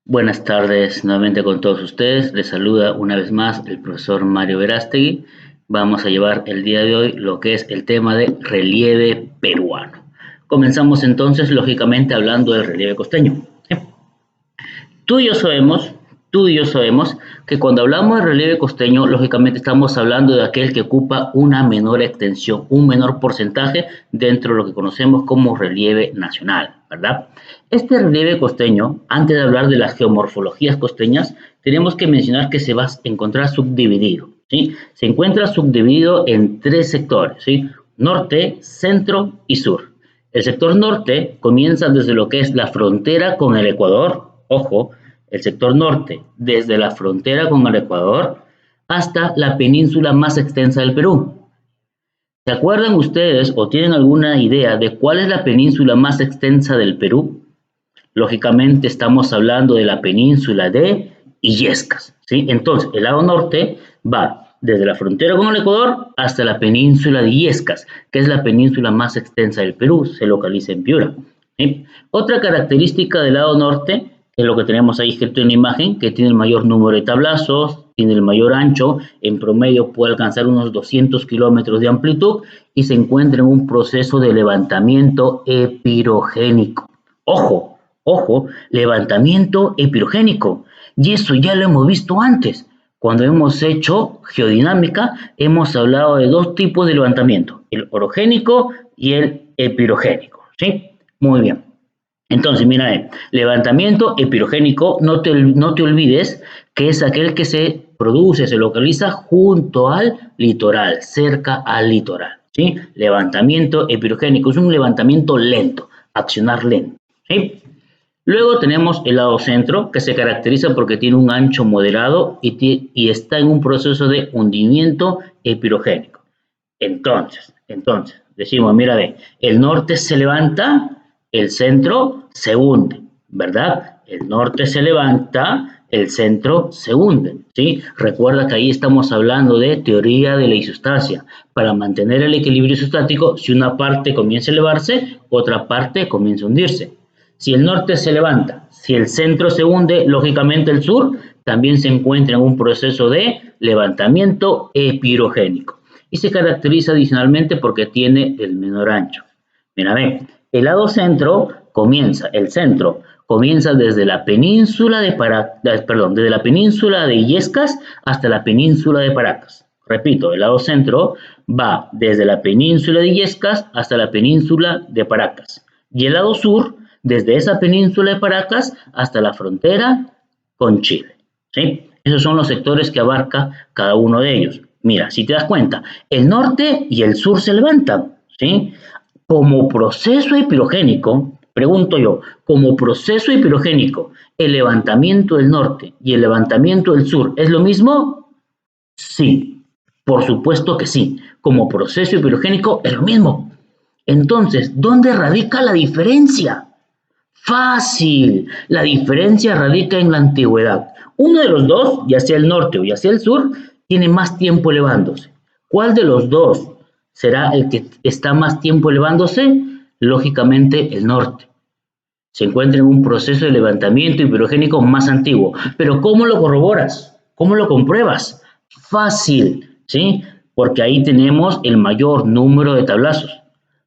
Buenas tardes nuevamente con todos ustedes. Les saluda una vez más el profesor Mario Verástegui. Vamos a llevar el día de hoy lo que es el tema de relieve peruano. Comenzamos entonces, lógicamente, hablando del relieve costeño. Tú y yo sabemos, tú y yo sabemos que cuando hablamos de relieve costeño, lógicamente estamos hablando de aquel que ocupa una menor extensión, un menor porcentaje dentro de lo que conocemos como relieve nacional, ¿verdad? Este relieve costeño, antes de hablar de las geomorfologías costeñas, tenemos que mencionar que se va a encontrar subdividido, ¿sí? Se encuentra subdividido en tres sectores, ¿sí? Norte, centro y sur. El sector norte comienza desde lo que es la frontera con el Ecuador, ojo, el sector norte, desde la frontera con el Ecuador hasta la península más extensa del Perú. ¿Se acuerdan ustedes o tienen alguna idea de cuál es la península más extensa del Perú? Lógicamente estamos hablando de la península de Illescas, ¿sí? Entonces, el lado norte va desde la frontera con el Ecuador hasta la península de Illescas, que es la península más extensa del Perú, se localiza en Piura, ¿sí? Otra característica del lado norte es lo que tenemos ahí escrito en la imagen, que tiene el mayor número de tablazos, tiene el mayor ancho, en promedio puede alcanzar unos 200 kilómetros de amplitud y se encuentra en un proceso de levantamiento epirogénico. Ojo, ojo, levantamiento epirogénico. Y eso ya lo hemos visto antes. Cuando hemos hecho geodinámica, hemos hablado de dos tipos de levantamiento, el orogénico y el epirogénico, ¿sí? Muy bien. Entonces, mira, levantamiento epirogénico, no te olvides que es aquel que se produce, se localiza junto al litoral, cerca al litoral, ¿sí? Levantamiento epirogénico es un levantamiento lento, accionar lento, ¿sí? Luego tenemos el lado centro, que se caracteriza porque tiene un ancho moderado y está en un proceso de hundimiento epirogénico. Entonces, decimos, mira, el norte se levanta, el centro se hunde, ¿verdad? El norte se levanta, el centro se hunde, ¿sí? Recuerda que ahí estamos hablando de teoría de la isostasia. Para mantener el equilibrio isostático, si una parte comienza a elevarse, otra parte comienza a hundirse. Si el norte se levanta, si el centro se hunde, lógicamente el sur también se encuentra en un proceso de levantamiento epirogénico y se caracteriza adicionalmente porque tiene el menor ancho. Mira, ve, el lado centro el centro comienza desde la península desde la península de Illescas hasta la península de Paracas. Repito, el lado centro va desde la península de Illescas hasta la península de Paracas. Y el lado sur, desde esa península de Paracas hasta la frontera con Chile, ¿sí? Esos son los sectores que abarca cada uno de ellos. Mira, si te das cuenta, el norte y el sur se levantan, ¿sí? Como proceso epirogénico, pregunto yo, como proceso epirogénico, ¿el levantamiento del norte y el levantamiento del sur es lo mismo? Sí, por supuesto que sí. Como proceso epirogénico es lo mismo. Entonces, ¿dónde radica la diferencia? Fácil, la diferencia radica en la antigüedad. Uno de los dos, ya sea el norte o ya sea el sur, tiene más tiempo elevándose. ¿Cuál de los dos será el que está más tiempo elevándose? Lógicamente el norte. Se encuentra en un proceso de levantamiento hidrogénico más antiguo. Pero ¿cómo lo corroboras? ¿Cómo lo compruebas? Fácil, ¿sí? Porque ahí tenemos el mayor número de tablazos.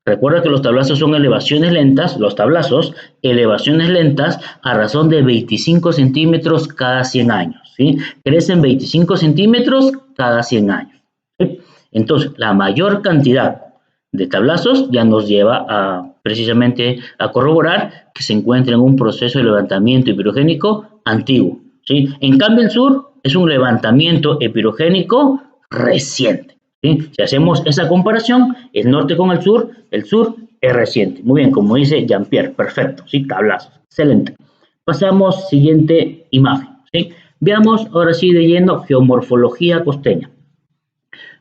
Recuerda que los tablazos son elevaciones lentas, los tablazos, elevaciones lentas a razón de 25 centímetros cada 100 años, ¿sí? Crecen 25 centímetros cada 100 años, ¿sí? Entonces, la mayor cantidad de tablazos ya nos lleva precisamente a corroborar que se encuentra en un proceso de levantamiento epirogénico antiguo, ¿sí? En cambio, el sur es un levantamiento epirogénico reciente. ¿Sí? Si hacemos esa comparación, el norte con el sur es reciente. Muy bien, como dice Jean-Pierre, perfecto, ¿sí? Tablazos, excelente. Pasamos, siguiente imagen, ¿sí? Veamos ahora sí de lleno geomorfología costeña.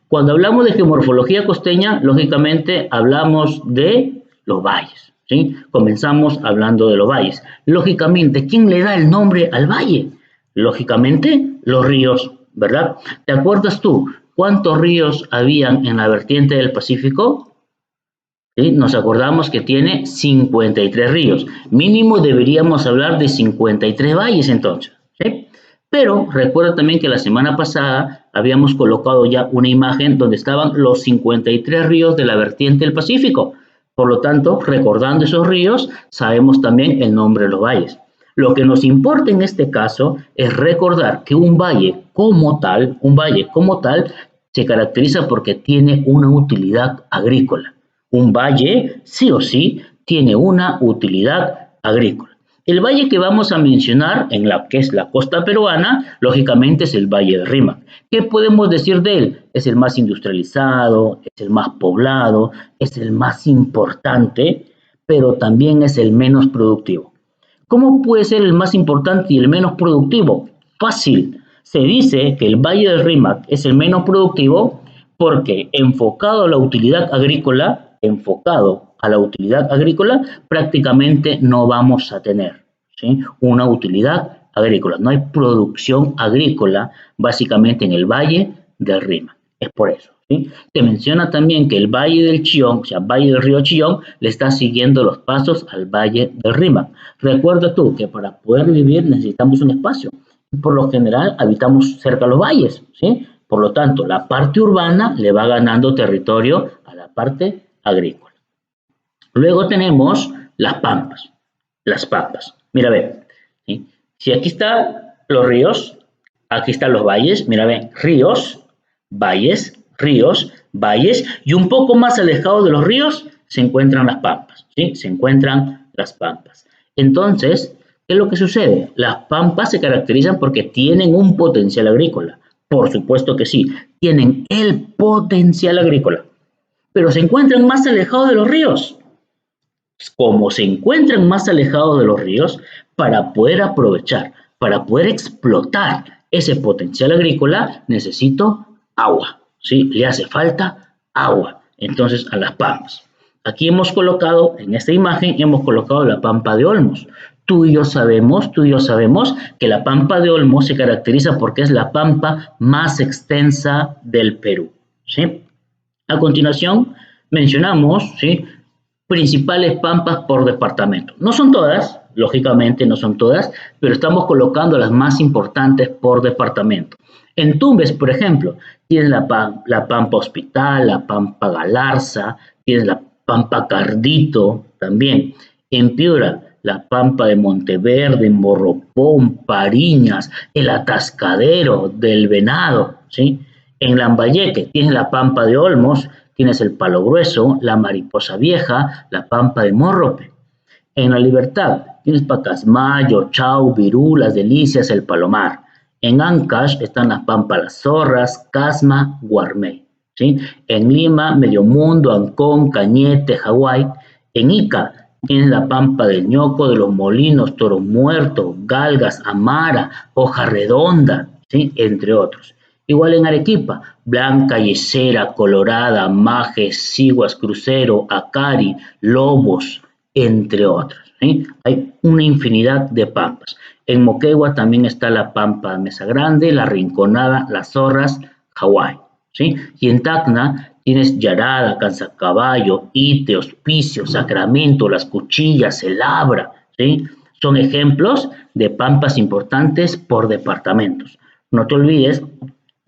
Cuando hablamos de geomorfología costeña, lógicamente hablamos de los valles, ¿sí? Comenzamos hablando de los valles. Lógicamente, ¿quién le da el nombre al valle? Lógicamente, los ríos, ¿verdad? ¿Te acuerdas tú cuántos ríos habían en la vertiente del Pacífico? ¿sí? Nos acordamos que tiene 53 ríos. Mínimo deberíamos hablar de 53 valles entonces, ¿sí? Pero recuerda también que la semana pasada habíamos colocado ya una imagen donde estaban los 53 ríos de la vertiente del Pacífico. Por lo tanto, recordando esos ríos, sabemos también el nombre de los valles. Lo que nos importa en este caso es recordar que un valle como tal, se caracteriza porque tiene una utilidad agrícola. Un valle, sí o sí, tiene una utilidad agrícola. El valle que vamos a mencionar en la que es la costa peruana, lógicamente es el Valle de Rímac. ¿Qué podemos decir de él? Es el más industrializado, es el más poblado, es el más importante, pero también es el menos productivo. ¿Cómo puede ser el más importante y el menos productivo? Fácil. Se dice que el Valle del Rímac es el menos productivo porque enfocado a la utilidad agrícola, prácticamente no vamos a tener, ¿sí? Una utilidad agrícola. No hay producción agrícola básicamente en el Valle del Rímac. Es por eso. ¿Sí? Se menciona también que el Valle del Chillón, o sea, Valle del río Chillón, le está siguiendo los pasos al Valle del Rímac. Recuerda tú que para poder vivir necesitamos un espacio. Por lo general habitamos cerca de los valles, ¿sí? Por lo tanto, la parte urbana le va ganando territorio a la parte agrícola. Luego tenemos las pampas. Las pampas. Mira, ve, ¿sí? Si aquí están los ríos, aquí están los valles, mira, ve, ríos, valles, y un poco más alejado de los ríos se encuentran las pampas, ¿sí? Se encuentran las pampas. Entonces, ¿qué es lo que sucede? Las pampas se caracterizan porque tienen un potencial agrícola. Por supuesto que sí, tienen el potencial agrícola, pero se encuentran más alejados de los ríos. Como se encuentran más alejados de los ríos, para poder aprovechar, para poder explotar ese potencial agrícola, necesito agua, ¿sí? Le hace falta agua. Entonces, a las pampas. Aquí hemos colocado, en esta imagen, hemos colocado la pampa de Olmos. Tú y yo sabemos que la pampa de Olmos se caracteriza porque es la pampa más extensa del Perú, ¿sí? A continuación, mencionamos, ¿sí?, principales pampas por departamento. No son todas, lógicamente no son todas, pero estamos colocando las más importantes por departamento. En Tumbes, por ejemplo, tienes la Pampa Hospital, la Pampa Galarza, tienes la Pampa Cardito también. En Piura, la Pampa de Monteverde, en Morropón, Pariñas, el Atascadero del Venado, ¿sí? En Lambayeque tienes la Pampa de Olmos, tienes el Palo Grueso, la Mariposa Vieja, la Pampa de Morrope. En La Libertad tienes Pacasmayo, Chau, Virú, Las Delicias, el Palomar. En Ancash están las Pampas Las Zorras, Casma, Guarmey, ¿sí? En Lima, Medio Mundo, Ancón, Cañete, Hawái. En Ica tienes la Pampa del Ñoco, de los Molinos, Toro Muerto, Galgas, Amara, Hoja Redonda, ¿sí?, entre otros. Igual en Arequipa, Blanca, Yesera, Colorada, Majes, Siguas, Crucero, Acari, Lobos, entre otros, ¿sí? Hay una infinidad de pampas. En Moquegua también está la Pampa Mesa Grande, la Rinconada, Las Zorras, Hawái, ¿sí? Y en Tacna tienes Yarada, Cansacaballo, Ite, Hospicio, Sacramento, Las Cuchillas, El Abra, ¿sí? Son ejemplos de pampas importantes por departamentos. No te olvides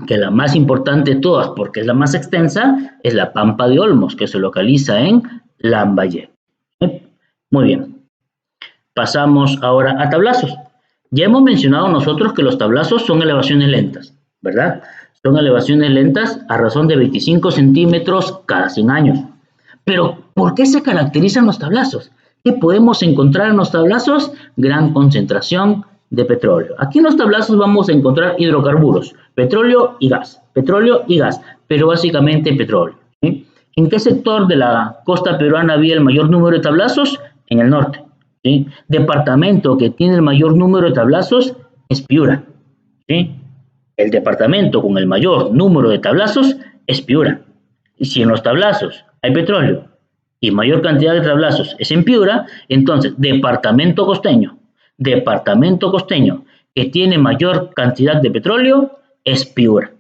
que la más importante de todas, porque es la más extensa, es la Pampa de Olmos, que se localiza en Lambayeque. Muy bien. Pasamos ahora a tablazos. Ya hemos mencionado nosotros que los tablazos son elevaciones lentas, ¿verdad? Son elevaciones lentas a razón de 25 centímetros cada 100 años. Pero, ¿por qué se caracterizan los tablazos? ¿Qué podemos encontrar en los tablazos? Gran concentración de petróleo. Aquí en los tablazos vamos a encontrar hidrocarburos, petróleo y gas, pero básicamente petróleo, ¿sí? ¿En qué sector de la costa peruana había el mayor número de tablazos? En el norte, ¿sí? Departamento que tiene el mayor número de tablazos es Piura, ¿sí? El departamento con el mayor número de tablazos es Piura. Y si en los tablazos hay petróleo y mayor cantidad de tablazos es en Piura, entonces departamento costeño que tiene mayor cantidad de petróleo es Piura.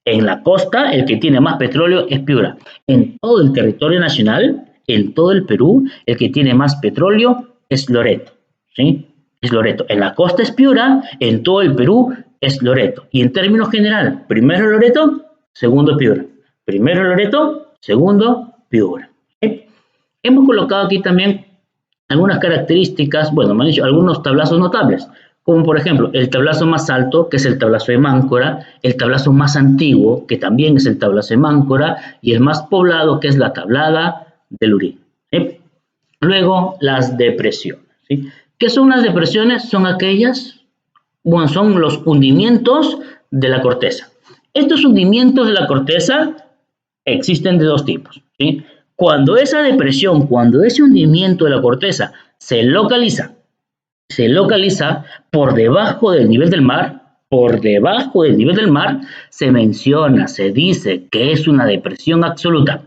En la costa, el que tiene más petróleo es Piura. En todo el territorio nacional, en todo el Perú, el que tiene más petróleo es Loreto, ¿sí? Es Loreto. En la costa es Piura, en todo el Perú es Loreto. Y en términos generales, primero Loreto, segundo Piura. Primero Loreto, segundo Piura. ¿Sí? Hemos colocado aquí también algunas características, bueno, me han dicho algunos tablazos notables, como por ejemplo el tablazo más alto, que es el tablazo de Máncora, el tablazo más antiguo, que también es el tablazo de Máncora, y el más poblado, que es la tablada del Urí. ¿Sí? Luego, las depresiones. ¿Sí? ¿Qué son las depresiones? Son aquellas, bueno, son los hundimientos de la corteza. Estos hundimientos de la corteza existen de dos tipos. ¿Sí? Cuando esa depresión, cuando ese hundimiento de la corteza se localiza por debajo del nivel del mar, se menciona, se dice que es una depresión absoluta.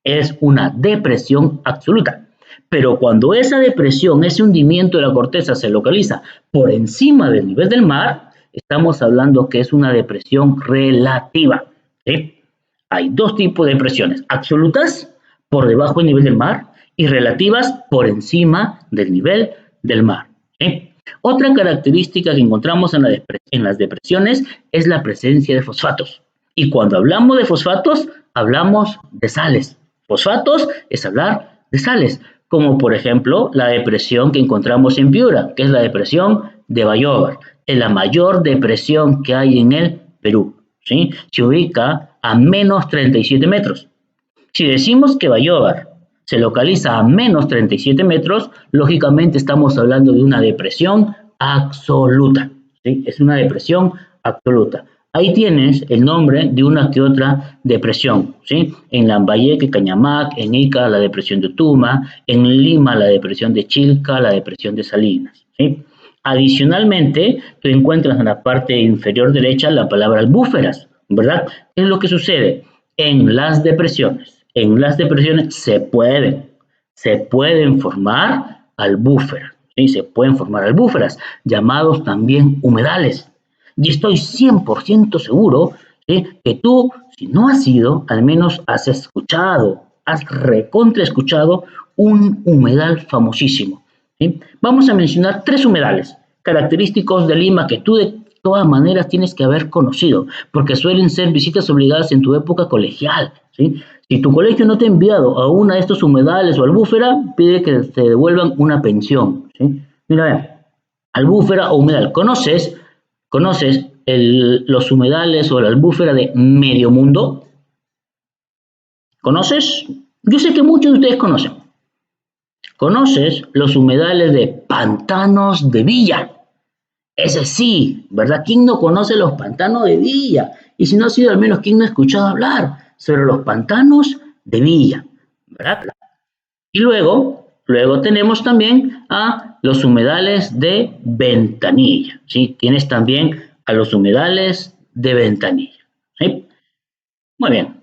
Es una depresión absoluta. Pero cuando esa depresión, ese hundimiento de la corteza se localiza por encima del nivel del mar, estamos hablando que es una depresión relativa. ¿Sí? Hay dos tipos de depresiones: absolutas, por debajo del nivel del mar, y relativas, por encima del nivel del mar. ¿Sí? Otra característica que encontramos en las depresiones es la presencia de fosfatos. Y cuando hablamos de fosfatos, hablamos de sales. Fosfatos es hablar de sales, como por ejemplo la depresión que encontramos en Piura, que es la depresión de Bayóvar. Es la mayor depresión que hay en el Perú. ¿Sí? Se ubica a menos 37 metros. Si decimos que Bayóvar se localiza a menos 37 metros, lógicamente estamos hablando de una depresión absoluta. ¿Sí? Es una depresión absoluta. Ahí tienes el nombre de una que otra depresión. ¿Sí? En Lambayeque, Cañamac, en Ica, la depresión de Tuma, en Lima, la depresión de Chilca, la depresión de Salinas. ¿Sí? Adicionalmente, tú encuentras en la parte inferior derecha la palabra albúferas, ¿verdad? ¿Qué es lo que sucede? En las depresiones se pueden formar albúferas, ¿sí? Se pueden formar albúferas, llamados también humedales. Y estoy 100% seguro, ¿sí?, que tú, si no has ido, al menos has recontra escuchado un humedal famosísimo. ¿Sí? Vamos a mencionar 3 humedales característicos de Lima que tú de todas maneras tienes que haber conocido, porque suelen ser visitas obligadas en tu época colegial. ¿Sí? Si tu colegio no te ha enviado a una de estos humedales o albúfera, pide que te devuelvan una pensión. ¿Sí? Mira, vean, albúfera o humedal. ¿Conoces los humedales o la albúfera de Medio Mundo? ¿Conoces? Yo sé que muchos de ustedes conocen. ¿Conoces los humedales de Pantanos de Villa? Ese sí, ¿verdad? ¿Quién no conoce los pantanos de Villa? Y si no ha sido, al menos, ¿quién no ha escuchado hablar sobre los pantanos de Villa? ¿Verdad? Y luego tenemos también a los humedales de Ventanilla, ¿sí? Tienes también a los humedales de Ventanilla, ¿sí? Muy bien.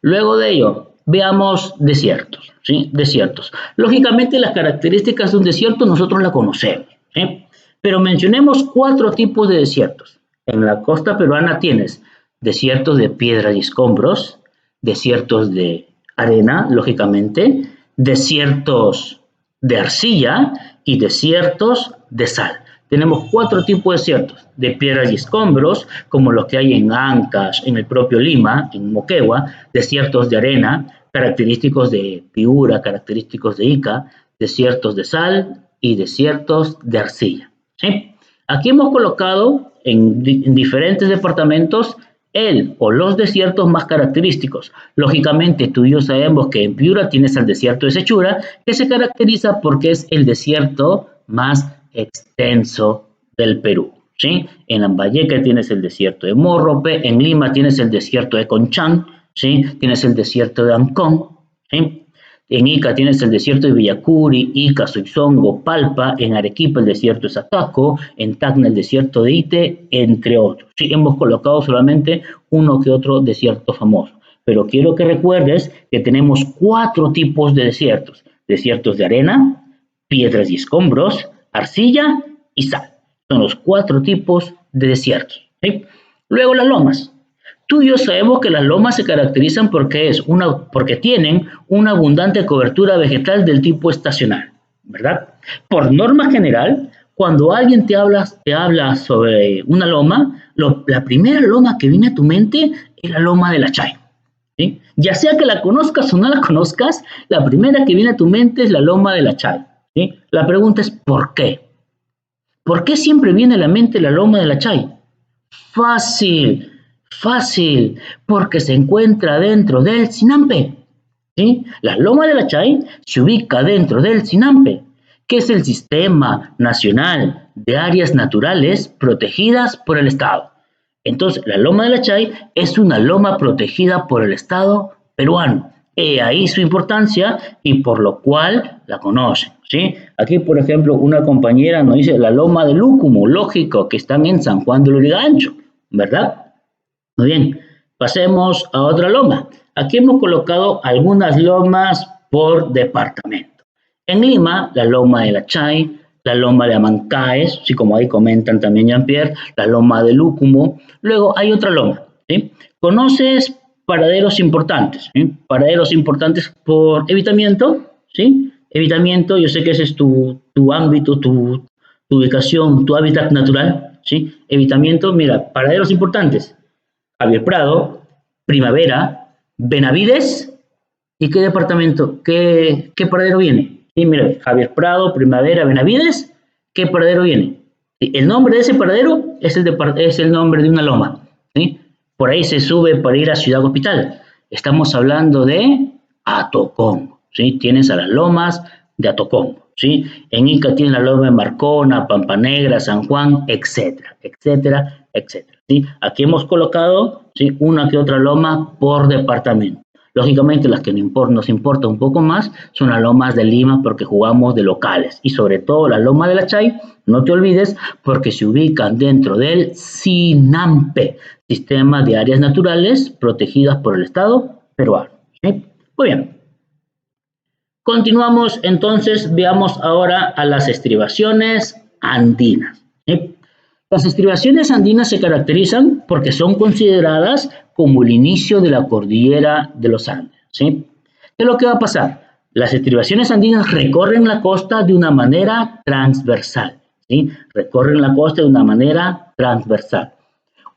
Luego de ello, veamos desiertos, ¿sí? Desiertos. Lógicamente, las características de un desierto nosotros las conocemos, ¿sí? Pero mencionemos 4 tipos de desiertos. En la costa peruana tienes desiertos de piedra y escombros, desiertos de arena, lógicamente, desiertos de arcilla y desiertos de sal. Tenemos 4 tipos de desiertos: de piedras y escombros, como los que hay en Ancash, en el propio Lima, en Moquegua; desiertos de arena, característicos de Piura, característicos de Ica; desiertos de sal y desiertos de arcilla. ¿Sí? Aquí hemos colocado en diferentes departamentos el o los desiertos más característicos. Lógicamente, tú y yo sabemos que en Piura tienes el desierto de Sechura, que se caracteriza porque es el desierto más extenso del Perú. ¿Sí? En Lambayeque tienes el desierto de Morrope, en Lima tienes el desierto de Conchán, ¿sí? Tienes el desierto de Ancón, ¿sí? En Ica tienes el desierto de Villacuri, Ica, Suizongo, Palpa; en Arequipa el desierto de Sataco; en Tacna el desierto de Ite, entre otros. Sí, hemos colocado solamente uno que otro desierto famoso, pero quiero que recuerdes que tenemos 4 tipos de desiertos: desiertos de arena, piedras y escombros, arcilla y sal. Son los 4 tipos de desiertos. ¿Sí? Luego las lomas. Tú y yo sabemos que las lomas se caracterizan porque tienen una abundante cobertura vegetal del tipo estacional, ¿verdad? Por norma general, cuando alguien te habla sobre una loma, la primera loma que viene a tu mente es la loma de la Chay, ¿sí? Ya sea que la conozcas o no la conozcas, la primera que viene a tu mente es la loma de la Chay, ¿sí? La pregunta es ¿por qué? ¿Por qué siempre viene a la mente la loma de la Chay? Fácil, fácil, porque se encuentra dentro del Sinampe, ¿sí? La loma de la Chay se ubica dentro del Sinampe, que es el Sistema Nacional de Áreas Naturales Protegidas por el Estado. Entonces, la loma de la Chay es una loma protegida por el Estado peruano. He ahí su importancia y por lo cual la conocen, ¿sí? Aquí, por ejemplo, una compañera nos dice la loma de Lúcumo, lógico, que están en San Juan de Lurigancho, ¿verdad? Muy bien, pasemos a otra loma. Aquí hemos colocado algunas lomas por departamento. En Lima, la loma de la Chay, la loma de Amancaes, sí, como ahí comentan también Jean-Pierre, la loma de Lúcumo. Luego hay otra loma, ¿sí? ¿Conoces paraderos importantes? ¿Sí? Paraderos importantes por evitamiento, ¿sí? Evitamiento, yo sé que ese es tu ámbito, tu ubicación, tu hábitat natural, ¿sí? Evitamiento, mira, paraderos importantes. Javier Prado, Primavera, Benavides, ¿y qué departamento? ¿Qué paradero viene? Sí, mira, Javier Prado, Primavera, Benavides, ¿qué paradero viene? El nombre de ese paradero es el nombre de una loma, ¿sí? Por ahí se sube para ir a Ciudad Hospital. Estamos hablando de Atocongo, ¿sí? Tienes a las lomas de Atocongo, ¿sí? En Ica tienes la loma de Marcona, Pampa Negra, San Juan, etcétera, etcétera, etcétera, ¿sí? Aquí hemos colocado, ¿sí?, una que otra loma por departamento. Lógicamente las que nos importa un poco más son las lomas de Lima porque jugamos de locales y sobre todo la loma de la Chay, no te olvides, porque se ubican dentro del SINAMPE, Sistema de Áreas Naturales Protegidas por el Estado peruano, ¿sí? Muy bien. Continuamos entonces, veamos ahora a las estribaciones andinas, ¿sí? Las estribaciones andinas se caracterizan porque son consideradas como el inicio de la cordillera de los Andes, ¿sí? ¿Qué es lo que va a pasar? Las estribaciones andinas recorren la costa de una manera transversal, ¿sí? Recorren la costa de una manera transversal.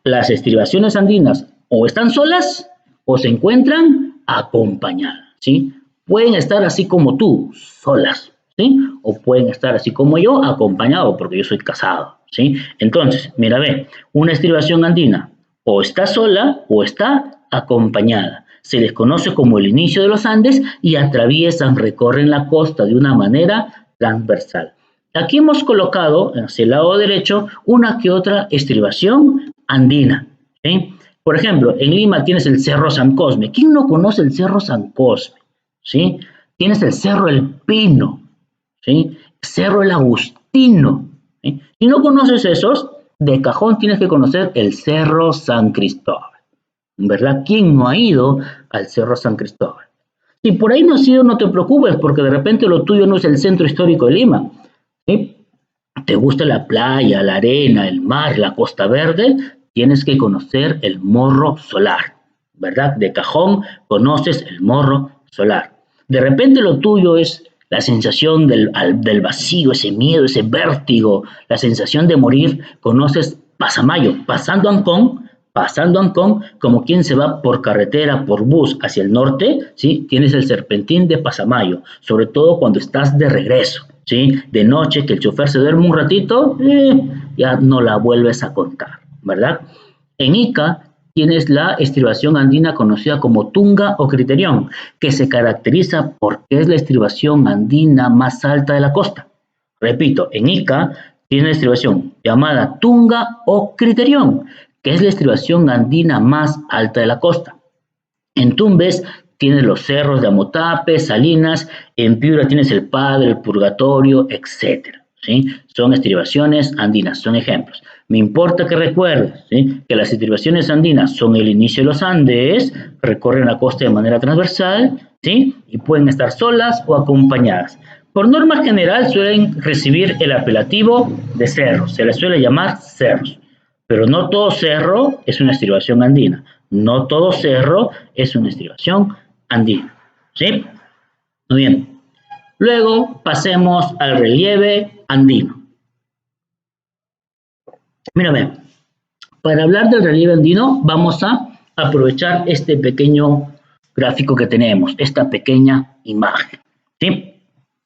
Las estribaciones andinas o están solas o se encuentran acompañadas, ¿sí? Pueden estar así como tú, solas, ¿sí? O pueden estar así como yo, acompañado, porque yo soy casado, ¿sí? Entonces, mira, ve, una estribación andina o está sola o está acompañada. Se les conoce como el inicio de los Andes y recorren la costa de una manera transversal. Aquí hemos colocado hacia el lado derecho una que otra estribación andina, ¿sí? Por ejemplo, en Lima tienes el Cerro San Cosme. ¿Quién no conoce el Cerro San Cosme? ¿Sí? Tienes el Cerro El Pino, ¿sí? Cerro El Agustino, ¿sí? Si no conoces esos, de cajón tienes que conocer el Cerro San Cristóbal, ¿verdad? ¿Quién no ha ido al Cerro San Cristóbal? Si por ahí no has ido, no te preocupes, porque de repente lo tuyo no es el centro histórico de Lima, ¿sí? ¿Te gusta la playa, la arena, el mar, la Costa Verde? Tienes que conocer el Morro Solar, ¿verdad? De cajón conoces el Morro Solar. De repente lo tuyo es la sensación del vacío, ese miedo, ese vértigo, la sensación de morir. Conoces Pasamayo, pasando Ancón, como quien se va por carretera, por bus hacia el norte, ¿sí? Tienes el serpentín de Pasamayo, sobre todo cuando estás de regreso, ¿sí? De noche, que el chofer se duerme un ratito, ya no la vuelves a contar, ¿verdad? En Ica tienes la estribación andina conocida como Tunga o Criterión, que se caracteriza porque es la estribación andina más alta de la costa. Repito, en Ica tiene la estribación llamada Tunga o Criterión, que es la estribación andina más alta de la costa. En Tumbes tienes los cerros de Amotape, Salinas, en Piura tienes el Padre, el Purgatorio, etc. ¿Sí? Son estribaciones andinas, son ejemplos. Me importa que recuerdes, ¿sí?, que las estribaciones andinas son el inicio de los Andes, recorren la costa de manera transversal, ¿sí?, y pueden estar solas o acompañadas. Por norma general suelen recibir el apelativo de cerros, se les suele llamar cerros, pero no todo cerro es una estribación andina. No todo cerro es una estribación andina, ¿sí? Muy bien. Luego pasemos al relieve andino. Mírame, para hablar del relieve andino vamos a aprovechar este pequeño gráfico que tenemos, esta pequeña imagen, ¿sí?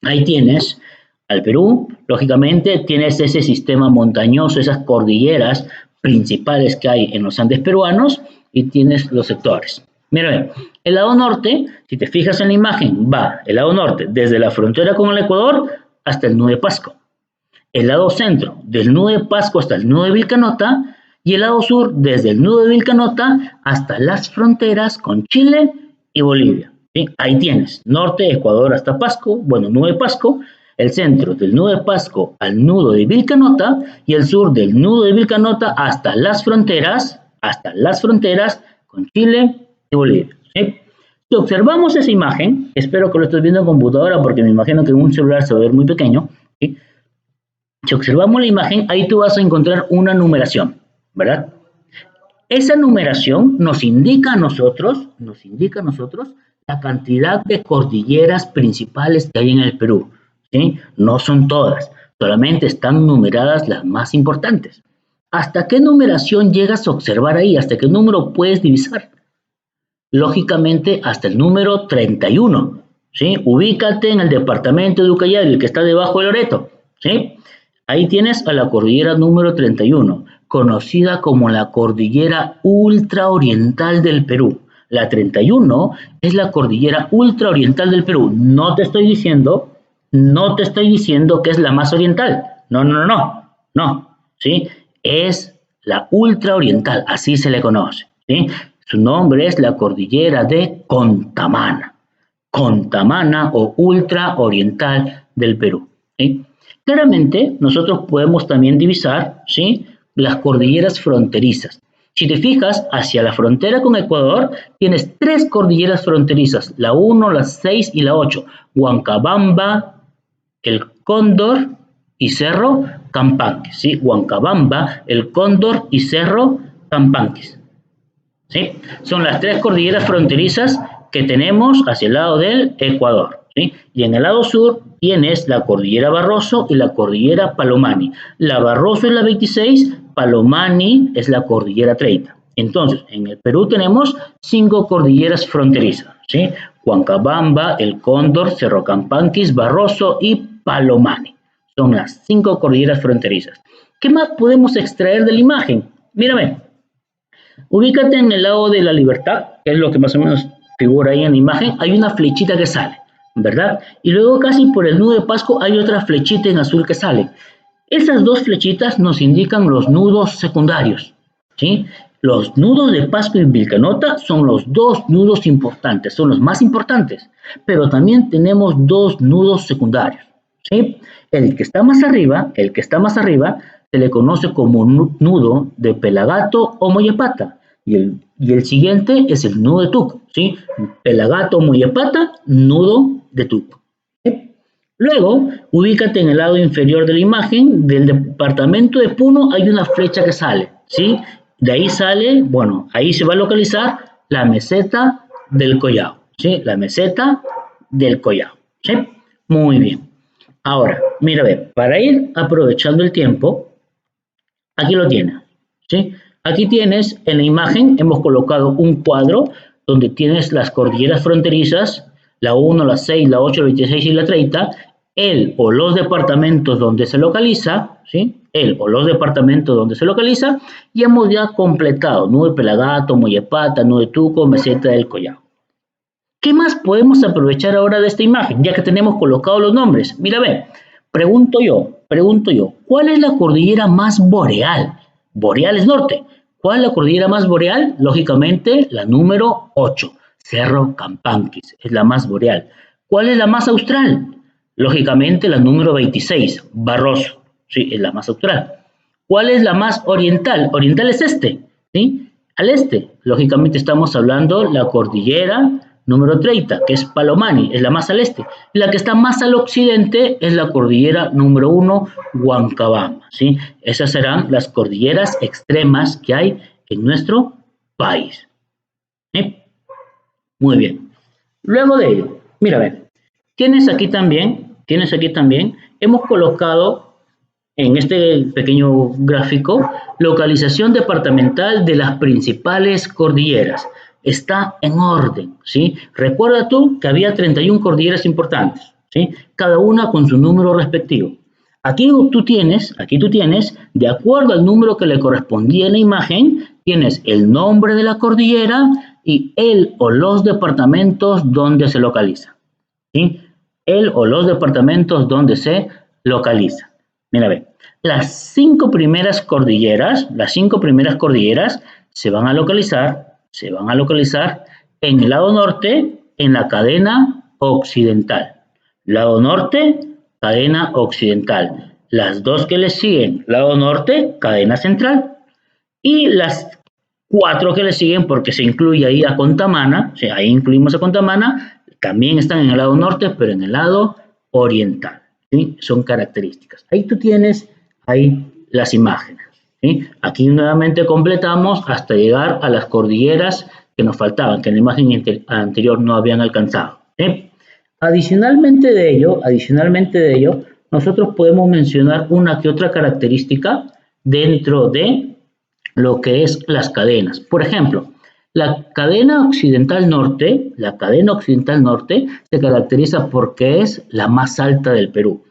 Ahí tienes al Perú, lógicamente tienes ese sistema montañoso, esas cordilleras principales que hay en los Andes peruanos y tienes los sectores. Mira, el lado norte, si te fijas en la imagen, va el lado norte desde la frontera con el Ecuador hasta el nudo de Pasco. El lado centro, del nudo de Pasco hasta el nudo de Vilcanota, y el lado sur, desde el nudo de Vilcanota hasta las fronteras con Chile y Bolivia. ¿Sí? Ahí tienes, norte, Ecuador hasta Pasco, bueno, nudo de Pasco, el centro del nudo de Pasco al nudo de Vilcanota y el sur del nudo de Vilcanota hasta las fronteras con Chile y Bolivia. ¿Sí? Si observamos esa imagen, espero que lo estés viendo en computadora porque me imagino que en un celular se va a ver muy pequeño, ¿sí? Si observamos la imagen, ahí tú vas a encontrar una numeración, ¿verdad? Esa numeración nos indica a nosotros la cantidad de cordilleras principales que hay en el Perú, ¿sí? No son todas, solamente están numeradas las más importantes. ¿Hasta qué numeración llegas a observar ahí? ¿Hasta qué número puedes divisar? Lógicamente, hasta el número 31, ¿sí? Ubícate en el departamento de Ucayali, el que está debajo de Loreto, ¿sí? Ahí tienes a la cordillera número 31, conocida como la cordillera ultraoriental del Perú. La 31 es la cordillera ultraoriental del Perú. No te estoy diciendo que es la más oriental. No, ¿sí? Es la ultraoriental, así se le conoce, ¿sí? Su nombre es la cordillera de Contamana o ultraoriental del Perú, ¿sí? Claramente, nosotros podemos también divisar, ¿sí?, las cordilleras fronterizas. Si te fijas, hacia la frontera con Ecuador, tienes tres cordilleras fronterizas, la 1, la 6 y la 8, Huancabamba, el Cóndor y Cerro Campanquis, ¿sí? Huancabamba, el Cóndor y Cerro Campanquis, ¿sí? Son las tres cordilleras fronterizas que tenemos hacia el lado del Ecuador, ¿sí? Y en el lado sur tienes la cordillera Barroso y la cordillera Palomani. La Barroso es la 26, Palomani es la cordillera 30. Entonces, en el Perú tenemos 5 cordilleras fronterizas, ¿sí? Huancabamba, el Cóndor, Cerro Campanquis, Barroso y Palomani. Son las 5 cordilleras fronterizas. ¿Qué más podemos extraer de la imagen? Mírame. Ubícate en el lado de la libertad, que es lo que más o menos figura ahí en la imagen. Hay una flechita que sale, ¿verdad? Y luego casi por el nudo de Pasco hay otra flechita en azul que sale. Esas dos flechitas nos indican los nudos secundarios, ¿sí? Los nudos de Pasco y Vilcanota son los dos nudos importantes, son los más importantes, pero también tenemos dos nudos secundarios, ¿sí? El que está más arriba se le conoce como nudo de Pelagato o Moyepata, y el siguiente es el nudo de Tuco, ¿sí? Pelagato, Moyepata, nudo de Tuco. ¿Sí? Luego, ubícate en el lado inferior de la imagen, del departamento de Puno hay una flecha que sale, ¿sí? De ahí sale, bueno, ahí se va a localizar la meseta del Collao, ¿sí? La meseta del Collao, ¿sí? Muy bien. Ahora, mira, a ver, para ir aprovechando el tiempo, aquí lo tienes, ¿sí? Aquí tienes, en la imagen hemos colocado un cuadro donde tienes las cordilleras fronterizas, la 1, la 6, la 8, la 26 y la 30, el o los departamentos donde se localiza, ¿sí? El o los departamentos donde se localiza, y hemos ya completado Nudo de Pelagato, Moyepata, Nudo de Tuco, Meseta del Collao. ¿Qué más podemos aprovechar ahora de esta imagen, ya que tenemos colocados los nombres? Mira, ve, pregunto yo, ¿cuál es la cordillera más boreal? Boreal es norte. ¿Cuál es la cordillera más boreal? Lógicamente, la número 8, Cerro Campanquis, es la más boreal. ¿Cuál es la más austral? Lógicamente, la número 26, Barroso, sí, es la más austral. ¿Cuál es la más oriental? Oriental es este, ¿sí? Al este, lógicamente estamos hablando la cordillera número 30, que es Palomani, es la más al este. La que está más al occidente es la cordillera número 1, Huancabamba, ¿sí? Esas serán las cordilleras extremas que hay en nuestro país. ¿sí? Muy bien. Luego de ello, mira, a ver, tienes aquí también, hemos colocado en este pequeño gráfico localización departamental de las principales cordilleras. Está en orden, ¿sí? Recuerda tú que había 31 cordilleras importantes, ¿sí? Cada una con su número respectivo. Aquí tú tienes, de acuerdo al número que le correspondía en la imagen, tienes el nombre de la cordillera y el o los departamentos donde se localiza, ¿sí? El o los departamentos donde se localiza. Mira, ve, las 5 primeras cordilleras se van a localizar en el lado norte, en la cadena occidental. Lado norte, cadena occidental. Las dos que le siguen, lado norte, cadena central. Y las 4 que le siguen, porque se incluye ahí a Contamana, o sea, ahí incluimos a Contamana, también están en el lado norte, pero en el lado oriental, ¿sí? Son características. Ahí tú tienes ahí las imágenes, ¿sí? Aquí nuevamente completamos hasta llegar a las cordilleras que nos faltaban, que en la imagen anterior no habían alcanzado, ¿sí? Adicionalmente de ello, nosotros podemos mencionar una que otra característica dentro de lo que es las cadenas. Por ejemplo, la cadena occidental norte se caracteriza porque es la más alta del Perú.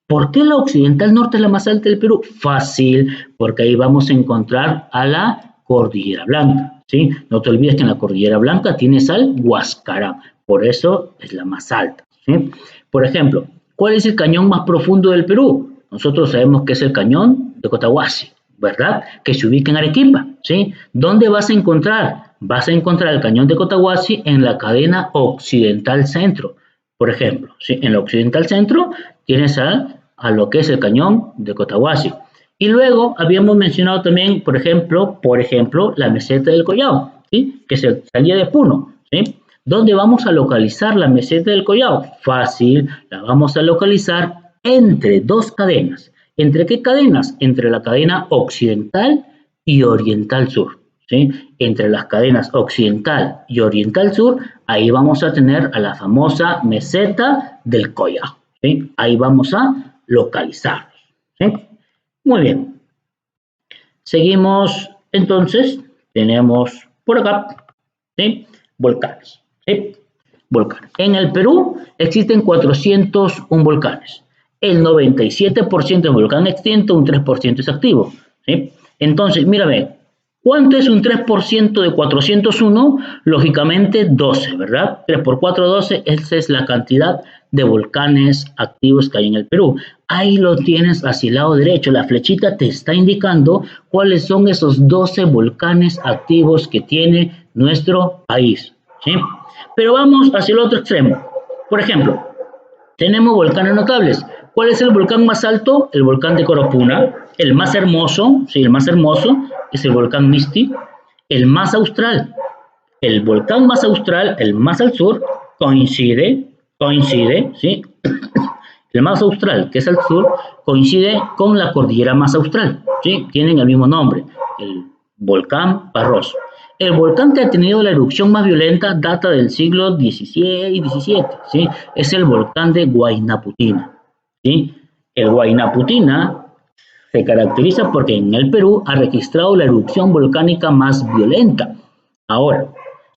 ¿Por qué la occidental norte es la más alta del Perú? Fácil, porque ahí vamos a encontrar a la Cordillera Blanca, ¿sí? No te olvides que en la Cordillera Blanca tienes al Huascarán, por eso es la más alta, ¿sí? Por ejemplo, ¿cuál es el cañón más profundo del Perú? Nosotros sabemos que es el cañón de Cotahuasi, ¿verdad? Que se ubica en Arequipa, ¿sí? ¿Dónde vas a encontrar? Vas a encontrar el cañón de Cotahuasi en la cadena occidental centro, por ejemplo, ¿sí? En la occidental centro tienes a lo que es el cañón de Cotahuasi. Y luego habíamos mencionado también, por ejemplo, la meseta del Collao, ¿sí? Que se salía de Puno, ¿sí? ¿Dónde vamos a localizar la meseta del Collao? Fácil, la vamos a localizar entre dos cadenas. ¿Entre qué cadenas? Entre la cadena occidental y oriental sur, ¿sí? Entre las cadenas occidental y oriental sur, ahí vamos a tener a la famosa meseta del Collao, ¿sí? Ahí vamos a localizarlos, ¿sí? Muy bien. Seguimos, entonces, tenemos por acá, ¿sí? Volcanes, ¿sí? Volcanes. En el Perú existen 401 volcanes. El 97% es volcán extinto, un 3% es activo, ¿sí? Entonces, mírame, ¿cuánto es un 3% de 401? Lógicamente 12, ¿verdad? 3 por 4, 12, esa es la cantidad de volcanes activos que hay en el Perú. Ahí lo tienes hacia el lado derecho, la flechita te está indicando cuáles son esos 12 volcanes activos que tiene nuestro país, ¿sí? Pero vamos hacia el otro extremo. Por ejemplo, tenemos volcanes notables. ¿Cuál es el volcán más alto? El volcán de Coropuna. El más hermoso, sí, el más hermoso es el volcán Misti. El más austral. El volcán más austral, el más al sur, coincide, ¿sí? El más austral, que es al sur, coincide con la cordillera más austral, ¿sí? Tienen el mismo nombre, el volcán Barroso. El volcán que ha tenido la erupción más violenta data del siglo XVI y XVII, ¿sí? Es el volcán de Huayna Putina, ¿sí? El Huayna Putina se caracteriza porque en el Perú ha registrado la erupción volcánica más violenta. Ahora,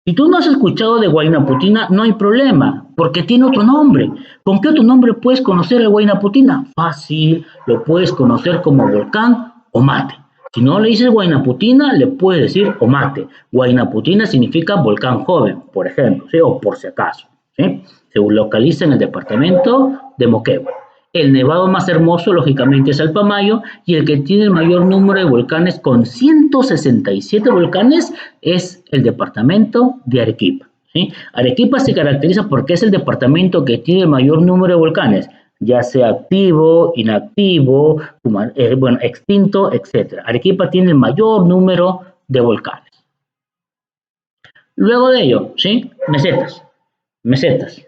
si tú no has escuchado de Huayna Putina, no hay problema, porque tiene otro nombre. ¿Con qué otro nombre puedes conocer el Huayna Putina? Fácil, lo puedes conocer como volcán Omate. Si no le dices Huayna Putina, le puedes decir Omate. Huayna Putina significa volcán joven, por ejemplo, ¿sí? O por si acaso, ¿sí? Se localiza en el departamento de Moquegua. El nevado más hermoso, lógicamente, es el Pamayo, y el que tiene el mayor número de volcanes, con 167 volcanes, es el departamento de Arequipa, ¿sí? Arequipa se caracteriza porque es el departamento que tiene el mayor número de volcanes, ya sea activo, inactivo, bueno, extinto, etc. Arequipa tiene el mayor número de volcanes. Luego de ello, ¿sí? Mesetas,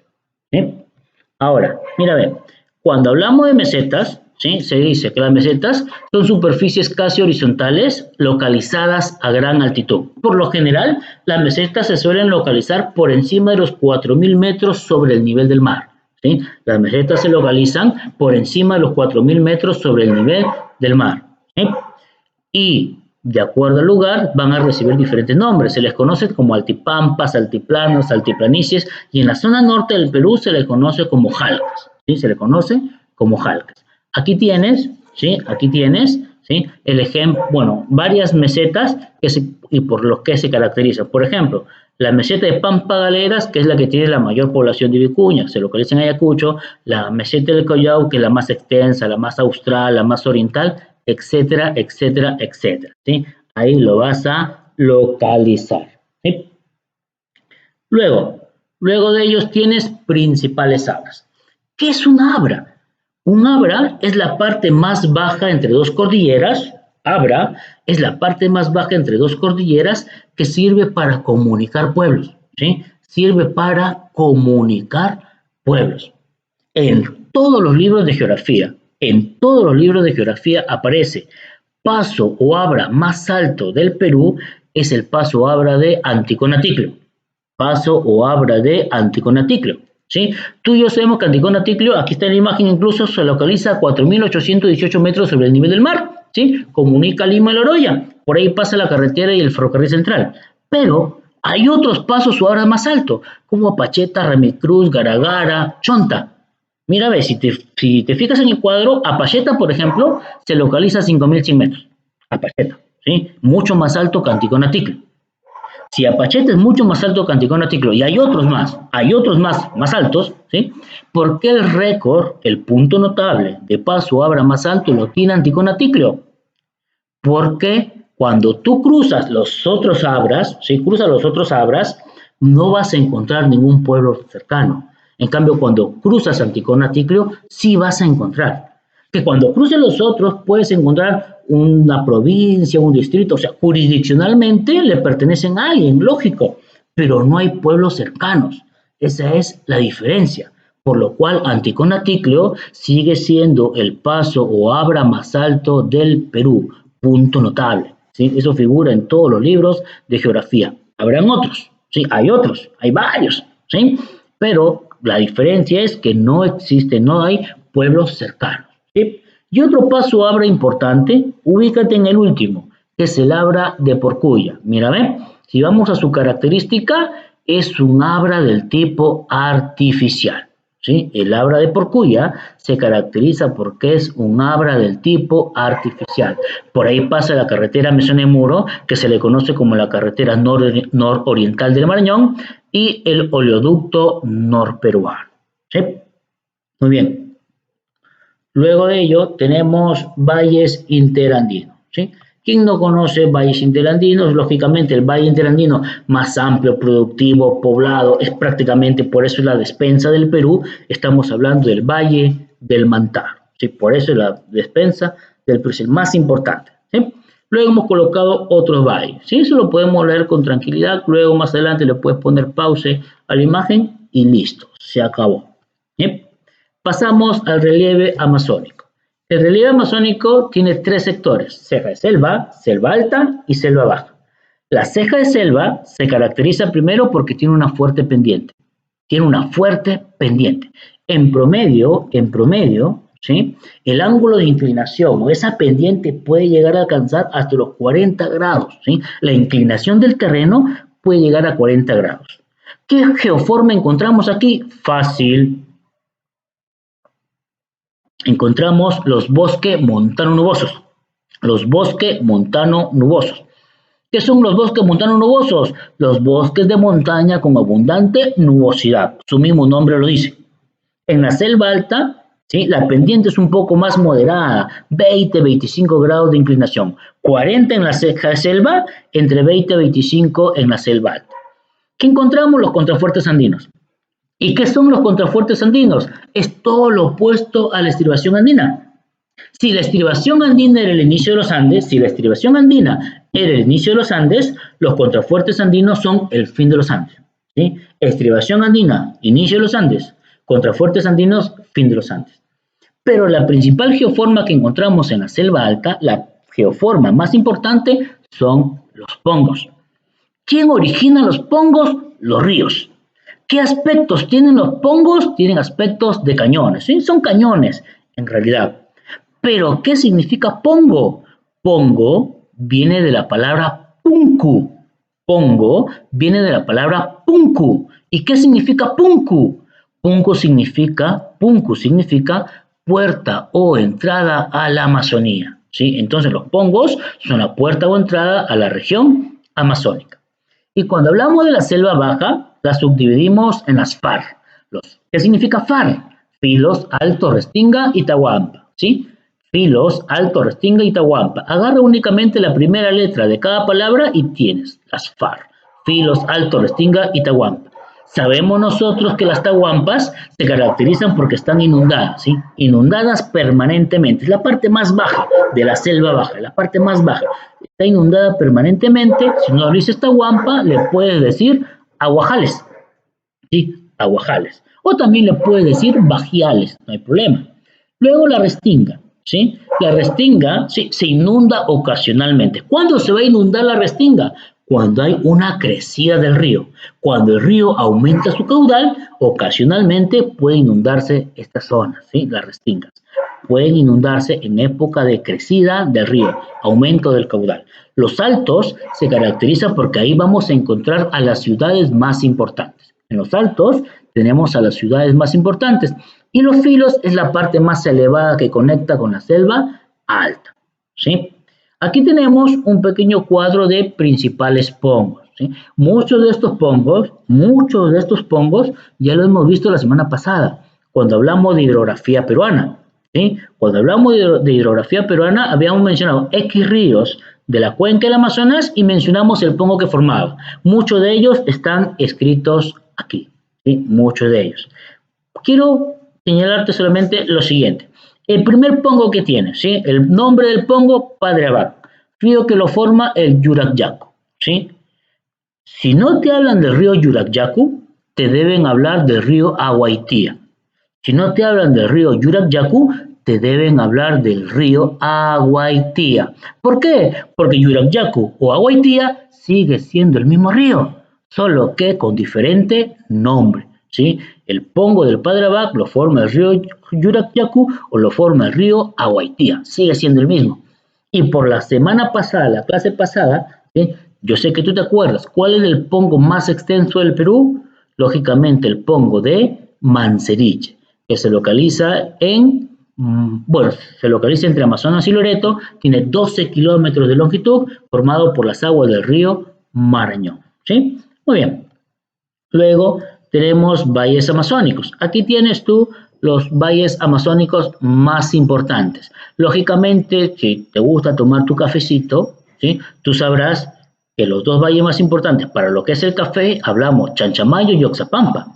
¿sí? Ahora, mira, a ver, cuando hablamos de mesetas, ¿sí? Se dice que las mesetas son superficies casi horizontales localizadas a gran altitud. Por lo general, las mesetas se suelen localizar por encima de los 4.000 metros sobre el nivel del mar, ¿sí? Las mesetas se localizan por encima de los 4.000 metros sobre el nivel del mar, ¿sí? Y de acuerdo al lugar van a recibir diferentes nombres. Se les conoce como altipampas, altiplanos, altiplanicies, y en la zona norte del Perú se les conoce como jalcas, ¿sí? Se les conoce como jalcas. Aquí tienes, ¿sí? Aquí tienes, ¿sí? El ejemplo, bueno, varias mesetas y por lo que se caracterizan. Por ejemplo, la meseta de Pampa Galeras, que es la que tiene la mayor población de vicuña, se localiza en Ayacucho. La meseta del Collao, que es la más extensa, la más austral, la más oriental, etcétera, etcétera, etcétera, ¿sí? Ahí lo vas a localizar, ¿sí? Luego de ellos tienes principales abras. ¿Qué es una abra? Un abra es la parte más baja entre dos cordilleras. Abra es la parte más baja entre dos cordilleras que sirve para comunicar pueblos, ¿sí? Sirve para comunicar pueblos. En todos los libros de geografía, en todos los libros de geografía aparece paso o abra más alto del Perú es el paso o abra de Anticonaticlio. Paso o abra de Anticonaticlio, ¿sí? Tú y yo sabemos que Anticonaticlio, aquí está en la imagen, incluso se localiza a 4.818 metros sobre el nivel del mar, ¿sí? Comunica Lima y La Oroya, por ahí pasa la carretera y el ferrocarril central. Pero hay otros pasos o abras más altos, como Pacheta, Ramicruz, Garagara, Chonta. Mira, a ver, si te fijas en el cuadro, Apacheta, por ejemplo, se localiza a 5.100 metros. Apacheta, ¿sí? Mucho más alto que Anticonaticlio. Si Apacheta es mucho más alto que Anticonaticlio y hay otros más altos, ¿sí? ¿Por qué el récord, el punto notable de paso o abra más alto lo tiene Anticonaticlio? Porque cuando tú cruzas los otros abras, si cruzas los otros abras, no vas a encontrar ningún pueblo cercano. En cambio, cuando cruzas Anticonaticlio, sí vas a encontrar. Que cuando cruces los otros, puedes encontrar una provincia, un distrito, o sea, jurisdiccionalmente le pertenecen a alguien, lógico, pero no hay pueblos cercanos. Esa es la diferencia. Por lo cual, Anticonaticlio sigue siendo el paso o abra más alto del Perú. Punto notable, ¿sí? Eso figura en todos los libros de geografía. Habrán otros, ¿sí? Hay otros, hay varios, ¿sí? Pero la diferencia es que no existe, no hay pueblos cercanos, ¿sí? Y otro paso abra importante, ubícate en el último, que es el abra de Porcuya. Mira, ¿ve? Si vamos a su característica, es un abra del tipo artificial. ¿Sí? El abra de Porcuya se caracteriza porque es un abra del tipo artificial. Por ahí pasa la carretera Mesone-Muro, que se le conoce como la carretera nororiental del Marañón, y el oleoducto norperuano. ¿Sí? Muy bien. Luego de ello tenemos valles interandinos, ¿sí? ¿Quién no conoce valles interandinos? Lógicamente el valle interandino más amplio, productivo, poblado, es prácticamente, por eso es la despensa del Perú, estamos hablando del Valle del Mantaro, ¿sí? Por eso es la despensa del Perú, es el más importante, ¿sí? Luego hemos colocado otros valles, ¿sí? Eso lo podemos leer con tranquilidad, luego más adelante le puedes poner pause a la imagen y listo, se acabó, ¿sí? Pasamos al relieve amazónico. El relieve amazónico tiene tres sectores: ceja de selva, selva alta y selva baja. La ceja de selva se caracteriza primero porque tiene una fuerte pendiente. Tiene una fuerte pendiente. En promedio, ¿sí? El ángulo de inclinación o esa pendiente puede llegar a alcanzar hasta los 40 grados, ¿sí? La inclinación del terreno puede llegar a 40 grados. ¿Qué geoforma encontramos aquí? Fácil. Encontramos los bosques montano-nubosos. Los bosques montano-nubosos. ¿Qué son los bosques montano-nubosos? Los bosques de montaña con abundante nubosidad. Su mismo nombre lo dice. En la selva alta, ¿sí? La pendiente es un poco más moderada, 20-25 grados de inclinación. 40 en la ceja de selva, entre 20 y 25 en la selva alta. ¿Qué encontramos? Los contrafuertes andinos. ¿Y qué son los contrafuertes andinos? Es todo lo opuesto a la estribación andina. Si la estribación andina era el inicio de los Andes, si la estribación andina era el inicio de los Andes, los contrafuertes andinos son el fin de los Andes, ¿sí? Estribación andina, inicio de los Andes; contrafuertes andinos, fin de los Andes. Pero la principal geoforma que encontramos en la selva alta, la geoforma más importante, son los pongos. ¿Quién origina los pongos? Los ríos. ¿Qué aspectos tienen los pongos? Tienen aspectos de cañones, ¿sí? Son cañones, en realidad. Pero, ¿qué significa pongo? Pongo viene de la palabra punku. Pongo viene de la palabra punku. ¿Y qué significa punku? Punku significa puerta o entrada a la Amazonía, ¿sí? Entonces los pongos son la puerta o entrada a la región amazónica. Y cuando hablamos de la selva baja, la subdividimos en las FAR. ¿Qué significa FAR? Filos, Alto, Restinga y Tahuampa, ¿sí? Filos, Alto, Restinga y Tahuampa. Agarra únicamente la primera letra de cada palabra y tienes las FAR. Filos, Alto, Restinga y Tahuampa. Sabemos nosotros que las tahuampas se caracterizan porque están inundadas, ¿sí? Inundadas permanentemente. Es la parte más baja de la selva baja, la parte más baja. Está inundada permanentemente. Si no dices tahuampa, le puedes decir aguajales, ¿sí? Aguajales. O también le puedes decir bajiales, no hay problema. Luego la restinga, ¿sí? La restinga, ¿sí?, se inunda ocasionalmente. ¿Cuándo se va a inundar la restinga? Cuando hay una crecida del río. Cuando el río aumenta su caudal, ocasionalmente puede inundarse esta zona, ¿sí? Las restingas. Pueden inundarse en época de crecida del río, aumento del caudal. Los altos se caracterizan porque ahí vamos a encontrar a las ciudades más importantes. En los altos tenemos a las ciudades más importantes y los filos es la parte más elevada que conecta con la selva alta, ¿sí? Aquí tenemos un pequeño cuadro de principales pongos, ¿sí? Muchos de estos pongos ya lo hemos visto la semana pasada, cuando hablamos de hidrografía peruana, ¿sí? Cuando hablamos de hidrografía peruana, habíamos mencionado X ríos de la cuenca del Amazonas y mencionamos el pongo que formaba. Muchos de ellos están escritos aquí, ¿sí? Muchos de ellos. Quiero señalarte solamente lo siguiente. El primer pongo que tiene, ¿sí? El nombre del pongo, Padre Abad, río que lo forma el Yuracyacu, ¿sí? Si no te hablan del río Yuracyacu, te deben hablar del río Aguaitía. Si no te hablan del río Yuracyacu, te deben hablar del río Aguaitía. ¿Por qué? Porque Yuracyacu o Aguaitía sigue siendo el mismo río, solo que con diferente nombre, ¿sí? El pongo del Padre Abad lo forma el río Yuracyacu o lo forma el río Aguaitía, sigue siendo el mismo. Y por la semana pasada, la clase pasada, ¿sí?, yo sé que tú te acuerdas, ¿cuál es el pongo más extenso del Perú? Lógicamente el pongo de Manseriche, que se localiza se localiza entre Amazonas y Loreto, tiene 12 kilómetros de longitud, formado por las aguas del río Marañón, ¿sí? Muy bien. Luego tenemos valles amazónicos. Aquí tienes tú los valles amazónicos más importantes. Lógicamente, si te gusta tomar tu cafecito, ¿sí?, tú sabrás que los dos valles más importantes para lo que es el café, hablamos Chanchamayo y Oxapampa.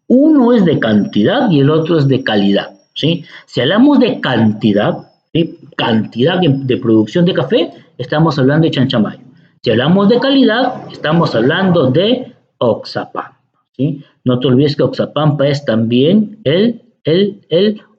Uno es de cantidad y el otro es de calidad, ¿sí? Si hablamos de cantidad, ¿sí?, cantidad de producción de café, estamos hablando de Chanchamayo. Si hablamos de calidad, estamos hablando de Oxapampa, ¿sí? No te olvides que Oxapampa es también el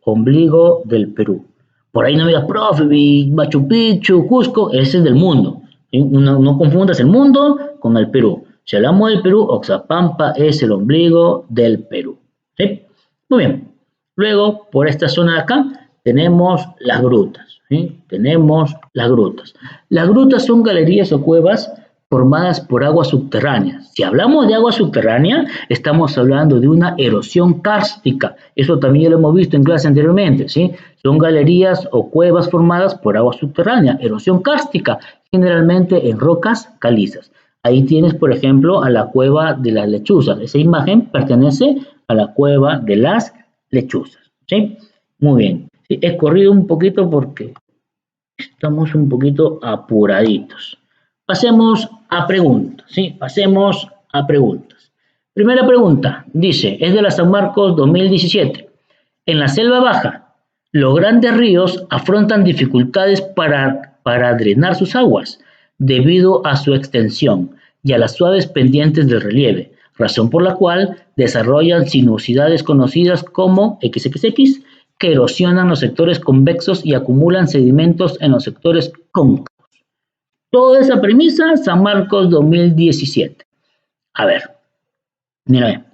ombligo del Perú. Por ahí no me digas, profe, Machu Picchu, Cusco, ese es del mundo. ¿Sí? No confundas el mundo con el Perú. Si hablamos del Perú, Oxapampa es el ombligo del Perú, ¿sí? Muy bien. Luego, por esta zona de acá, tenemos las grutas, ¿sí? Tenemos las grutas. Las grutas son galerías o cuevas formadas por agua subterránea. Si hablamos de agua subterránea, estamos hablando de una erosión kárstica. Eso también ya lo hemos visto en clase anteriormente, ¿sí? Son galerías o cuevas formadas por agua subterránea, erosión kárstica, generalmente en rocas calizas. Ahí tienes, por ejemplo, a la cueva de las lechuzas. Esa imagen pertenece a la cueva de las lechuzas, ¿sí? Muy bien. Sí, he corrido un poquito porque estamos un poquito apuraditos. Pasemos a preguntas, ¿sí? Pasemos a preguntas. Primera pregunta, dice, es de la San Marcos 2017. En la selva baja, los grandes ríos afrontan dificultades para drenar sus aguas debido a su extensión y a las suaves pendientes del relieve, razón por la cual desarrollan sinuosidades conocidas como XXX, que erosionan los sectores convexos y acumulan sedimentos en los sectores cóncavos. Toda esa premisa, San Marcos 2017. A ver, mira,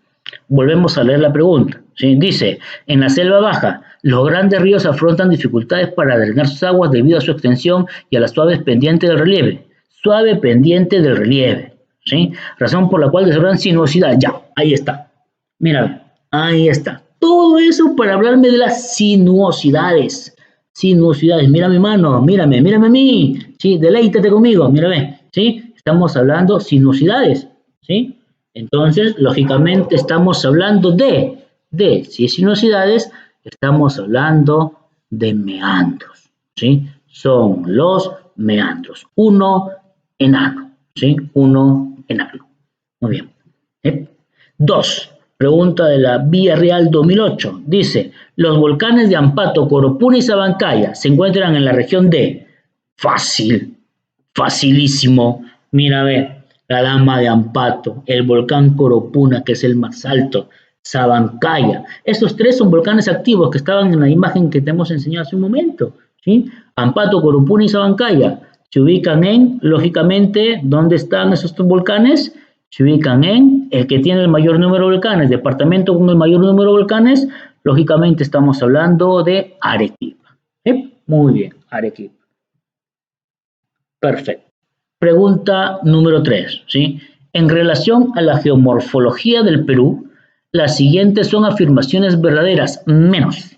volvemos a leer la pregunta. ¿Sí? Dice, en la selva baja, los grandes ríos afrontan dificultades para drenar sus aguas debido a su extensión y a las suaves pendientes del relieve. Suave pendiente del relieve. ¿Sí? Razón por la cual desarrollan sinuosidad. Ya, ahí está. Mira, ahí está. Todo eso para hablarme de las sinuosidades. Sinuosidades. Mira mi mano, mírame a mí. ¿Sí? Deleítate conmigo, mírame. ¿Sí? Estamos hablando sinuosidades. ¿Sí? Entonces, lógicamente, estamos hablando si es sinuosidades, estamos hablando de meandros. ¿Sí? Son los meandros. Uno enano. ¿Sí? Uno enano. Muy bien. 2. Pregunta de la Vía Real 2008. Dice, los volcanes de Ampato, Coropuna y Sabancaya se encuentran en la región de... Fácil, facilísimo. Mira, ve, la Lama de Ampato, el volcán Coropuna, que es el más alto, Sabancaya. Estos tres son volcanes activos que estaban en la imagen que te hemos enseñado hace un momento. ¿Sí? Ampato, Coropuna y Sabancaya se ubican en, lógicamente, ¿dónde están esos volcanes? Se ubican en el que tiene el mayor número de volcanes, departamento con el mayor número de volcanes, lógicamente estamos hablando de Arequipa. ¿Sí? Muy bien, Arequipa. Perfecto. Pregunta número 3. ¿Sí? En relación a la geomorfología del Perú, las siguientes son afirmaciones verdaderas, menos.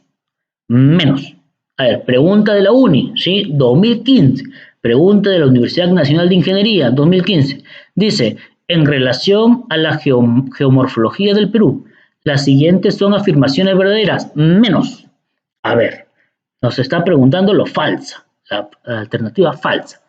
A ver, pregunta de la UNI, ¿sí? 2015. Pregunta de la Universidad Nacional de Ingeniería, 2015. Dice, en relación a la geomorfología del Perú, las siguientes son afirmaciones verdaderas, menos. A ver, nos está preguntando lo falsa, la alternativa falsa.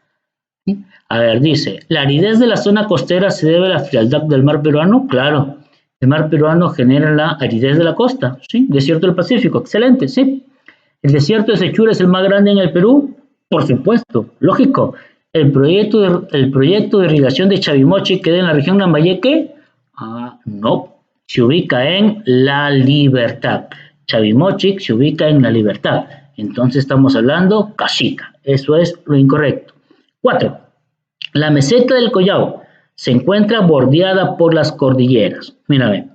¿Sí? A ver, dice, ¿la aridez de la zona costera se debe a la frialdad del mar peruano? Claro, el mar peruano genera la aridez de la costa, ¿sí? Desierto del Pacífico, excelente, sí. ¿El desierto de Sechura es el más grande en el Perú? Por supuesto, lógico. ¿El proyecto de irrigación de Chavimochic queda en la región Lambayeque? No, se ubica en La Libertad. Chavimochic se ubica en La Libertad. Entonces estamos hablando Cachica. Eso es lo incorrecto. 4. La meseta del Collao se encuentra bordeada por las cordilleras. Mira,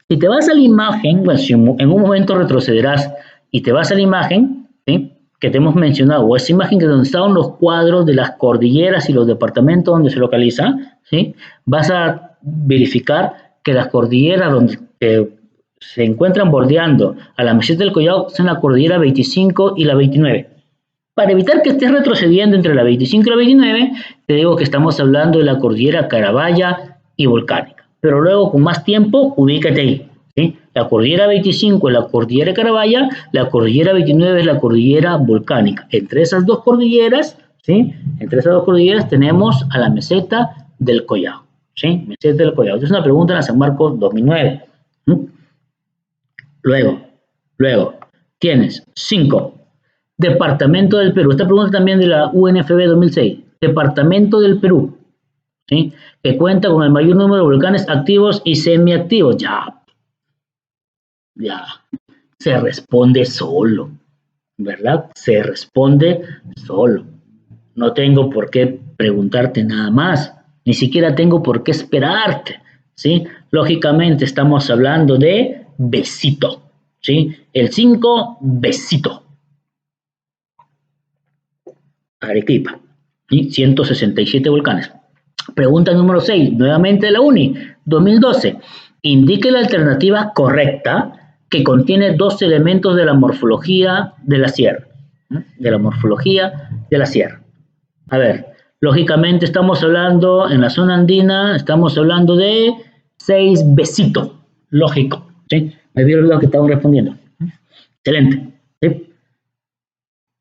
si te vas a la imagen, bueno, si en un momento retrocederás y te vas a la imagen, ¿sí? Que te hemos mencionado, o esa imagen que donde estaban los cuadros de las cordilleras y los departamentos donde se localiza, ¿sí? Vas a verificar que las cordilleras donde se encuentran bordeando a la meseta del Collao son la cordillera 25 y la 29. Para evitar que estés retrocediendo entre la 25 y la 29, te digo que estamos hablando de la cordillera Carabaya y Volcánica. Pero luego, con más tiempo, ubícate ahí. ¿Sí? La cordillera 25 es la cordillera Carabaya, la cordillera 29 es la cordillera Volcánica. Entre esas dos cordilleras, ¿sí? Entre esas dos cordilleras tenemos a la meseta del Collao. ¿Sí? Meseta del Collao. Esta es una pregunta en la San Marcos 2009. ¿Sí? Luego, tienes 5. Departamento del Perú. Esta pregunta también de la UNFB 2006. Departamento del Perú, ¿sí? Que cuenta con el mayor número de volcanes activos y semiactivos. Ya, se responde solo, ¿verdad? Se responde solo. No tengo por qué preguntarte nada más, ni siquiera tengo por qué esperarte, ¿sí? Lógicamente estamos hablando de Besito, ¿sí? El 5, Besito. Arequipa, ¿sí? 167 volcanes. Pregunta número 6, nuevamente de la UNI, 2012. Indique la alternativa correcta que contiene dos elementos de la morfología de la sierra. De la morfología de la sierra. A ver, lógicamente estamos hablando, en la zona andina, estamos hablando de 6 Besito. Lógico, ¿sí? Me había olvidado que estaban respondiendo. Excelente, ¿sí?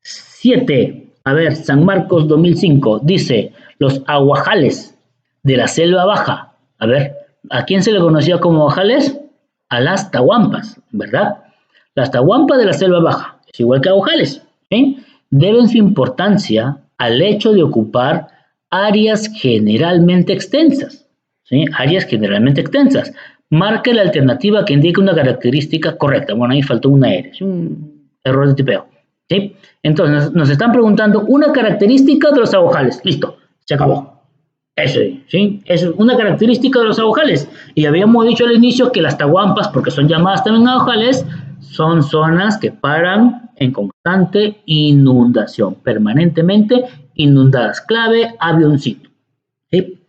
7. A ver, San Marcos 2005 dice, los aguajales de la selva baja. A ver, ¿a quién se le conocía como aguajales? A las tahuampas, ¿verdad? Las tahuampas de la selva baja, es igual que aguajales, ¿sí? Deben su importancia al hecho de ocupar áreas generalmente extensas, ¿sí? Áreas generalmente extensas. Marque la alternativa que indique una característica correcta. Bueno, ahí faltó una R. error de tipeo. ¿Sí? Entonces, nos están preguntando una característica de los aguajales. Listo, se acabó. Eso, ¿sí? Es una característica de los aguajales. Y habíamos dicho al inicio que las tahuampas, porque son llamadas también aguajales, son zonas que paran en constante inundación, permanentemente inundadas. Clave, avioncito. ¿Sí?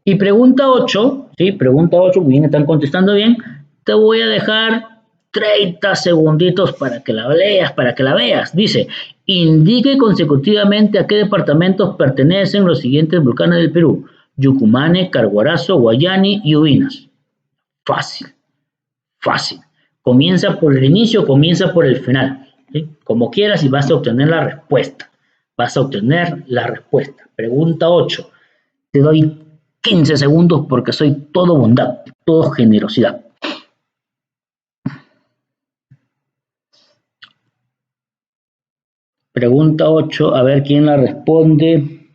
Y pregunta 8, ¿sí? Pregunta 8, bien, están contestando bien. Te voy a dejar 30 segunditos para que la leas, para que la veas. Dice, indique consecutivamente a qué departamentos pertenecen los siguientes volcanes del Perú. Yucumane, Carguarazo, Guayani y Ubinas. Fácil, fácil. Comienza por el inicio, comienza por el final. ¿Sí? Como quieras y vas a obtener la respuesta. Vas a obtener la respuesta. Pregunta 8. Te doy 15 segundos porque soy todo bondad, todo generosidad. Pregunta 8, a ver quién la responde.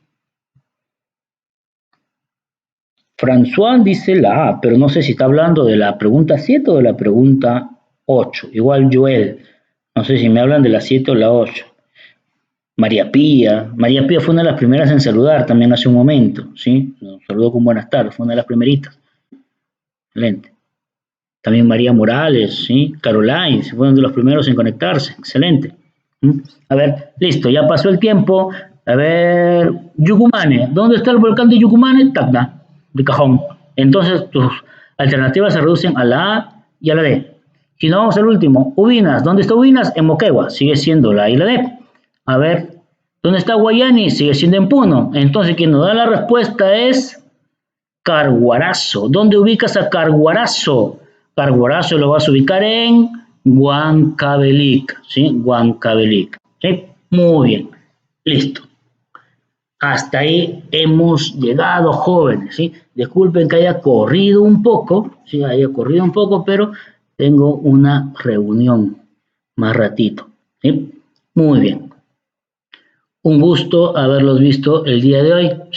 François dice la A, pero no sé si está hablando de la pregunta 7 o de la pregunta 8. Igual Joel, no sé si me hablan de la 7 o la 8. María Pía fue una de las primeras en saludar también hace un momento, ¿sí? Nos saludó con buenas tardes, fue una de las primeritas. Excelente. También María Morales, ¿sí? Caroline, fue uno de los primeros en conectarse, excelente. A ver, listo, ya pasó el tiempo. A ver, Yucumane, ¿dónde está el volcán de Yucumane? Tacna, de cajón. Entonces tus alternativas se reducen a la A y a la D. Si no, vamos al último. Ubinas, ¿dónde está Ubinas? En Moquegua, sigue siendo la A y la D. A ver, ¿dónde está Guayani? Sigue siendo en Puno. Entonces quien nos da la respuesta es Carguarazo. ¿Dónde ubicas a Carguarazo? Carguarazo lo vas a ubicar en Huancavelica, ¿sí? Huancavelica, ¿sí? Muy bien, listo. Hasta ahí hemos llegado, jóvenes, ¿sí? Disculpen que haya corrido un poco, ¿sí? Haya corrido un poco, pero tengo una reunión más ratito, ¿sí? Muy bien. Un gusto haberlos visto el día de hoy.